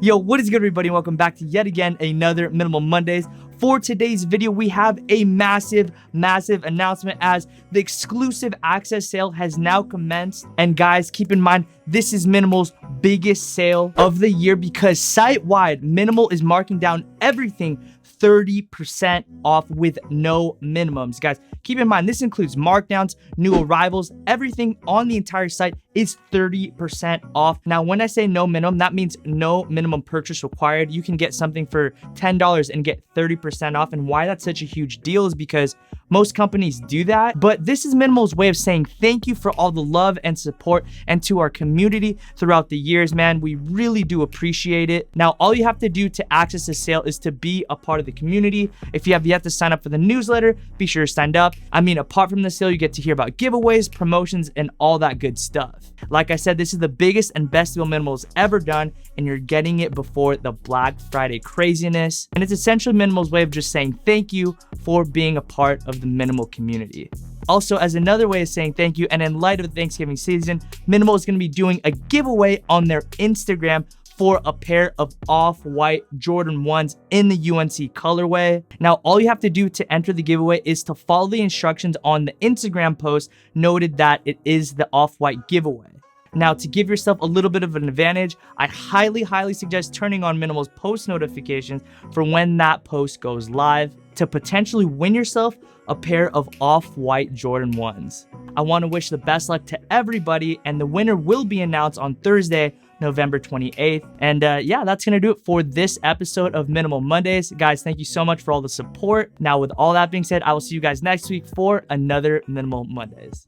Yo, what is good, everybody? Welcome back to yet again another Minimal Mondays. For today's video, we have a massive announcement as the exclusive access sale has now commenced. And guys, keep in mind, this is Minimal's biggest sale of the year because site-wide, Minimal is marking down everything 30% off with no minimums. Guys, keep in mind, this includes markdowns, new arrivals, everything on the entire site is 30% off. Now, when I say no minimum, that means no minimum purchase required. You can get something for $10 and get 30% off. And why that's such a huge deal is because most companies do that, but this is Minimal's way of saying thank you for all the love and support and to our community throughout the years, man. We really do appreciate it. Now, all you have to do to access the sale is to be a part of the community. If you have yet to sign up for the newsletter, be sure to sign up. I mean, apart from the sale, you get to hear about giveaways, promotions, and all that good stuff. Like I said, this is the biggest and best deal Minimal's ever done, and you're getting it before the Black Friday craziness. And it's essentially Minimal's way of just saying thank you for being a part of the Minimal community. Also, as another way of saying thank you, and in light of the Thanksgiving season, Minimal is going to be doing a giveaway on their Instagram for a pair of off-white Jordan 1s in the UNC colorway. Now, all you have to do to enter the giveaway is to follow the instructions on the Instagram post noted that it is the off-white giveaway. Now, to give yourself a little bit of an advantage, I highly suggest turning on Minimal's post notifications for when that post goes live to potentially win yourself a pair of off-white Jordan 1s. I want to wish the best luck to everybody, and the winner will be announced on Thursday, November 28th. And yeah, that's going to do it for this episode of Minimal Mondays. Guys, thank you so much for all the support. Now, with all that being said, I will see you guys next week for another Minimal Mondays.